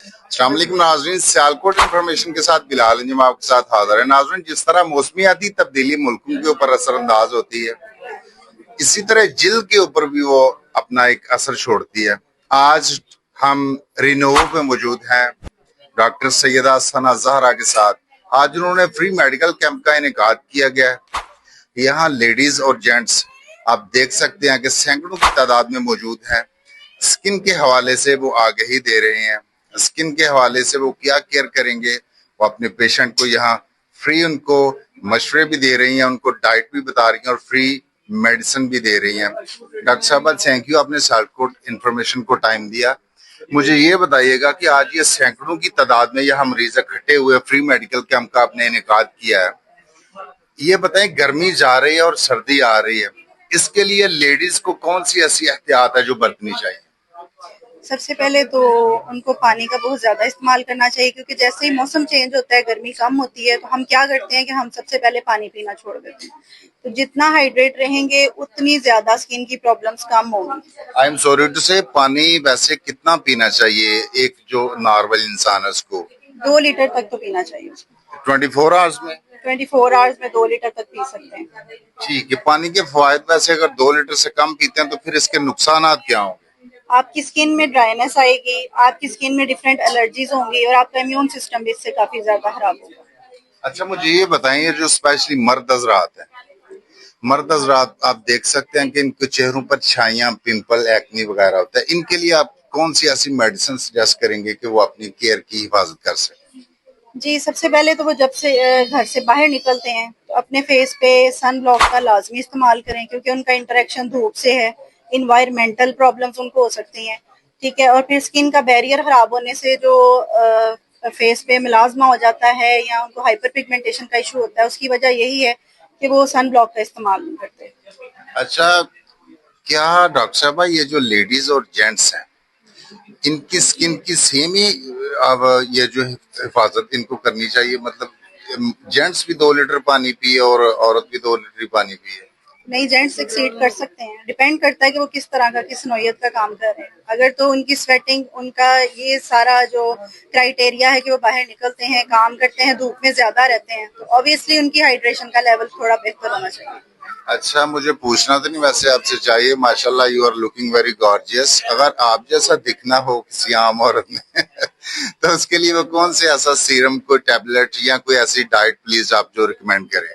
अस्सलाम वालेकुम नाज़रीन, सियालकोट इंफॉर्मेशन के साथ बिलाल अंजुम आपके साथ हाजिर है। नाज़रीन, जिस तरह मौसमियाती तब्दीली मुल्कों के ऊपर असरअंदाज होती है, इसी तरह जिल्द के ऊपर भी वो अपना एक असर छोड़ती है। आज हम रिनोवो पे मौजूद हैं डॉक्टर सैयदा सना जहरा के साथ। आज उन्होंने फ्री मेडिकल कैंप का इनेकाद किया गया है। यहाँ लेडीज और जेंट्स आप देख सकते हैं कि सैकड़ों की तादाद में मौजूद हैं। स्किन के हवाले से वो आगाही दे रहे हैं, स्किन के हवाले से वो क्या केयर करेंगे, वो अपने पेशेंट को यहाँ फ्री उनको मशवरे भी दे रही हैं, उनको डाइट भी बता रही हैं और फ्री मेडिसिन भी दे रही हैं। डॉक्टर साहबा, थैंक यू, आपने सियालकोट इंफॉर्मेशन को टाइम दिया। मुझे ये बताइएगा कि आज ये सैकड़ों की तादाद में यहाँ मरीज इकट्ठे हुए फ्री मेडिकल कैंप का आपने इनेकाद किया है। ये बताएं, गर्मी जा रही है और सर्दी आ रही है, इसके लिए लेडीज को कौन सी ऐसी एहतियात है जो बरतनी चाहिए? सबसे पहले तो उनको पानी का बहुत ज्यादा इस्तेमाल करना चाहिए, क्योंकि जैसे ही मौसम चेंज होता है, गर्मी कम होती है, तो हम क्या करते हैं कि हम सबसे पहले पानी पीना छोड़ देते हैं। तो जितना हाइड्रेट रहेंगे उतनी ज्यादा स्किन की प्रॉब्लम्स कम होंगी। आई एम सॉरी टू से, पानी वैसे कितना पीना चाहिए एक जो नॉर्मल इंसान है उसको? 2 लीटर तक तो पीना चाहिए उसको। 24 आवर्स में? 24 आवर्स में 2 लीटर तक पी सकते हैं। ठीक है। पानी के फवायद वैसे अगर 2 लीटर से कम पीते हैं तो फिर इसके नुकसान क्या होंगे? आपकी स्किन में ड्राइनेस आएगी, आपकी स्किन में डिफरेंट एलर्जीज होंगी और आपका इम्यून सिस्टम भी इससे काफी ज्यादा खराब होगा। अच्छा, मुझे ये बताइए, जो स्पेशली मर्द हजरात है, मर्द हजरात आप देख सकते हैं कि इनके चेहरों पर छाइयां, पिंपल, एक्नी वगैरह होता है, इनके लिए आप कौन सी ऐसी मेडिसिन सजेस्ट करेंगे कि वो अपनी केयर की हिफाजत कर सके? जी, सबसे पहले तो वो जब से घर से बाहर निकलते हैं तो अपने फेस पे सन ब्लॉक का लाजमी इस्तेमाल करें, क्योंकि उनका इंटरेक्शन धूप से है। इन्वायरमेंटल प्रॉब्लम्स उनको हो सकती हैं, ठीक है। और फिर स्किन का बैरियर खराब होने से जो फेस पे मिलाजमा हो जाता है या उनको हाइपर पिगमेंटेशन का इशू होता है, उसकी वजह यही है कि वो सन ब्लॉक का इस्तेमाल नहीं करते। अच्छा, क्या डॉक्टर साहब, ये जो लेडीज और जेंट्स हैं, इनकी स्किन की सेम ही अब ये जो हिफाजत इनको करनी चाहिए? मतलब जेंट्स भी 2 लीटर पानी पिए और औरत भी 2 लीटर पानी पिए? नहीं, जेंट्स एक्सीड कर सकते हैं, डिपेंड करता है कि वो किस तरह का, किस नौयत का काम कर रहे हैं। अगर तो उनकी स्वेटिंग, उनका ये सारा जो क्राइटेरिया है कि वो बाहर निकलते हैं, काम करते हैं, धूप में ज्यादा रहते हैं, तो ऑब्वियसली उनकी हाइड्रेशन का लेवल थोड़ा बेहतर होना चाहिए। अच्छा, मुझे पूछना तो नहीं, वैसे आपसे चाहिए, माशाल्लाह you are looking very gorgeous. अगर आप जैसा दिखना हो किसी आम औरत में तो उसके लिए वो कौन से ऐसा सीरम, कोई टैबलेट या कोई ऐसी डाइट प्लीज आप जो रिकमेंड करें?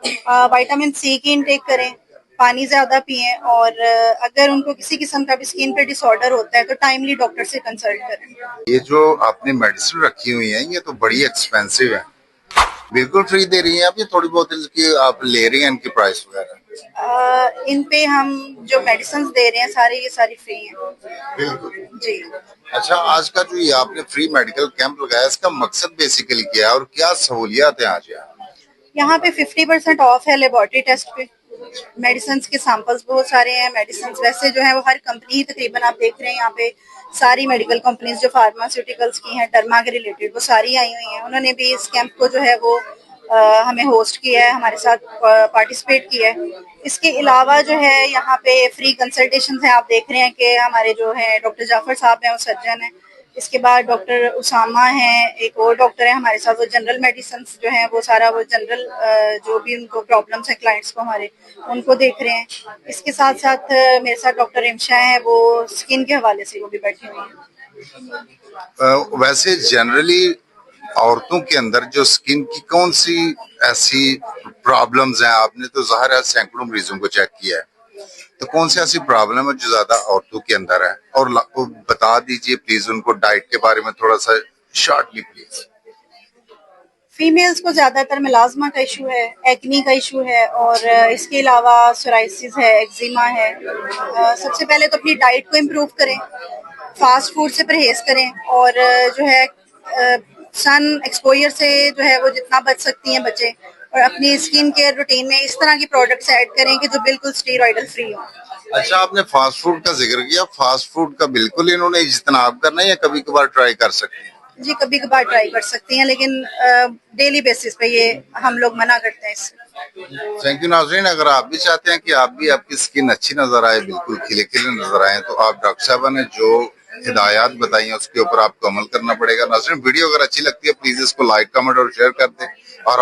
विटामिन सी की इनटेक करें, पानी ज्यादा पिए, और अगर उनको किसी किस्म का भी स्किन पे डिसऑर्डर होता है तो टाइमली डॉक्टर से कंसल्ट करें। ये जो आपने मेडिसिन रखी हुई है ये तो बड़ी एक्सपेंसिव है। बिल्कुल फ्री दे रही हैं आप, ये थोड़ी बहुत इनकी आप ले रही हैं इनकी प्राइस वगैरह? इन पे हम जो मेडिसिन दे रहे हैं सारे, ये सारी फ्री हैं। बिल्कुल जी। अच्छा, आज का जो ये आपने फ्री मेडिकल कैंप लगाया, इसका मकसद बेसिकली क्या है और क्या सहूलियात है आज यहाँ पे 50% ऑफ है लेबोरेटरी टेस्ट पे। मेडिसिन के सैंपल्स बहुत सारे हैं। मेडिसिन वैसे जो है वो हर कंपनी तकरीबन, आप देख रहे हैं यहाँ पे सारी मेडिकल कंपनीज जो फार्मास्यूटिकल्स की हैं, डर्मा के रिलेटेड, वो सारी आई हुई हैं। उन्होंने भी इस कैंप को जो है वो हमें होस्ट किया है, हमारे साथ पार्टिसिपेट किया है। इसके अलावा जो है यहाँ पे फ्री कंसल्टेशन है। आप देख रहे हैं कि हमारे जो है डॉक्टर जाफर साहब हैं, वो सर्जन हैं। इसके बाद डॉक्टर उसामा हैं, एक और डॉक्टर है हमारे साथ, वो जनरल मेडिसिन जो है वो सारा, वो जनरल जो भी उनको प्रॉब्लम्स है क्लाइंट्स को हमारे, उनको देख रहे हैं। इसके साथ साथ मेरे साथ डॉक्टर इमशा है, वो स्किन के हवाले से वो भी बैठी हुई है। वैसे जनरली औरतों के अंदर जो स्किन की कौन सी ऐसी प्रॉब्लम्स हैं? आपने तो ज़ाहिर है सैकड़ों मरीजों को चेक किया है, तो कौन सी ऐसी प्रॉब्लम है जो ज्यादा औरतों के अंदर है? और बता दीजिए प्लीज उनको डाइट के बारे में थोड़ा सा शॉर्टली प्लीज। फीमेल्स को ज्यादातर मिलाजमा का इशू है, एक्नी का इशू है, और इसके अलावा सोराइसिस है, एक्जिमा है। सबसे पहले तो अपनी डाइट को इम्प्रूव करें, फास्ट फूड से परहेज करें, और जो है सन एक्सपोजर से जो है वो जितना बच सकती हैं बचें, और अपनी स्किन केयर रूटीन में इस तरह की प्रोडक्ट्स ऐड करें कि जो बिल्कुल स्टीरॉयडल फ्री हो। अच्छा, आपने फास्ट फूड का जिक्र किया, फास्ट फूड का बिल्कुल इन्होंने इज्तनाब करना है या कभी कभार ट्राई कर सकते हैं? जी, कभी कभार ट्राई कर सकती हैं, लेकिन डेली बेसिस पे ये हम लोग मना करते हैं इससे। थैंक यू नाज़रीन, अगर आप भी चाहते हैं कि आप भी आपकी स्किन अच्छी नजर आए, बिल्कुल खिले खिले नजर आए, तो आप डॉक्टर साहबा ने जो हिदायत बताई हैं उसके ऊपर आपको अमल करना पड़ेगा। नाज़रीन, वीडियो अगर अच्छी लगती है प्लीज इसको लाइक, कमेंट और शेयर कर दें और